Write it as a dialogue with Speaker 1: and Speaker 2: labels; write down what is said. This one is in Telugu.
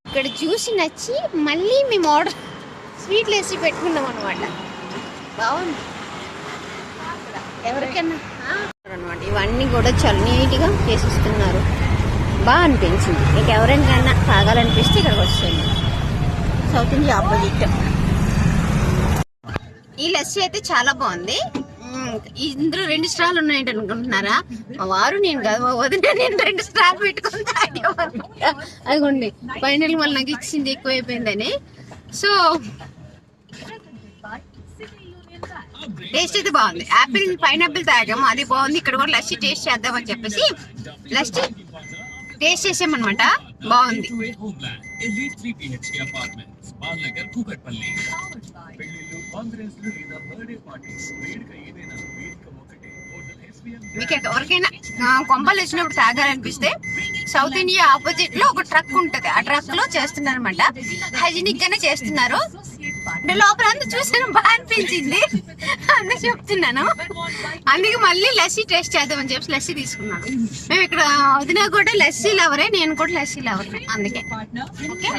Speaker 1: ఇక్కడ చూసి నచ్చి మళ్ళీ మేము ఆర్డర్ స్వీట్లు వేసి పెట్టుకున్నాం అనమాట. బాగుంది. ఎవరికైనా అనమాట ఇవన్నీ కూడా చాలా నీట్గా చేసిస్తున్నారు. బాగా అనిపించింది. మీకు ఎవరికైనా తాగాలనిపిస్తే ఇక్కడికి వచ్చేయండి. South India opposite. ఈ లస్సీ అయితే చాలా బాగుంది. ఇందులో 2 స్ట్రాలు ఉన్నాయంట అనుకుంటున్నారా? మా వారు నేను కాదు, మా వదిన నేను 2 స్ట్రాలు పెట్టుకుని తాగేవారు. అదిగోండి ఫైనల్ మళ్ళీ నాకు ఇచ్చింది ఎక్కువైపోయిందని. సో టేస్ట్ అయితే బాగుంది. పైనాపిల్ తాగాము, అది బాగుంది. ఇక్కడ కూడా లస్సీ టేస్ట్ చేద్దామని చెప్పేసి లస్సీ టేస్ట్ చేసామన్నమాట. బాగుంది. మీకు ఎవరికైనా కొంపలు వచ్చినప్పుడు తాగాలనిపిస్తే సౌత్ ఇండియా ఆపోజిట్ లో ఒక ట్రక్ ఉంటది. ఆ ట్రక్ లో చేస్తున్నారు అనమాట. హైజీనిక్ గానే చేస్తున్నారు. లోపల అంతా చూసాను, బాగా అనిపించింది, అందుకే చెప్తున్నాను. అందుకే మళ్ళీ లస్సీ టేస్ట్ చేద్దామని చెప్పి లస్సీ తీసుకున్నాను. మేము ఇక్కడ వదిన కూడా లస్సీ లవరే, నేను కూడా లస్సీ లవరే. అందుకే ఓకే.